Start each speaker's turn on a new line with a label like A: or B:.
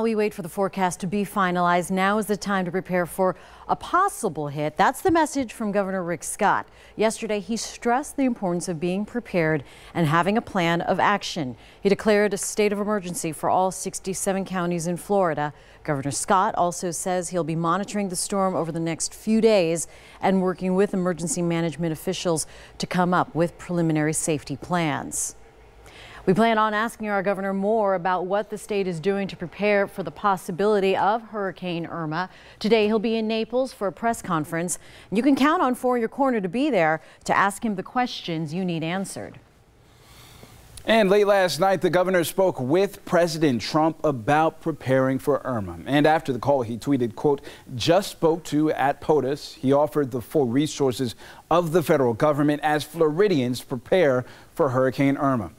A: We wait for the forecast to be finalized. Now is the time to prepare for a possible hit. That's the message from Governor Rick Scott. Yesterday, he stressed the importance of being prepared and having a plan of action. He declared a state of emergency for all 67 counties in Florida. Governor Scott also says he'll be monitoring the storm over the next few days and working with emergency management officials to come up with preliminary safety plans. We plan on asking our governor more about what the state is doing to prepare for the possibility of Hurricane Irma. Today, he'll be in Naples for a press conference. You can count on For Your Corner to be there to ask him the questions you need answered.
B: And late last night, the governor spoke with President Trump about preparing for Irma. And after the call, he tweeted, quote, "Just spoke to at POTUS." He offered the full resources of the federal government as Floridians prepare for Hurricane Irma.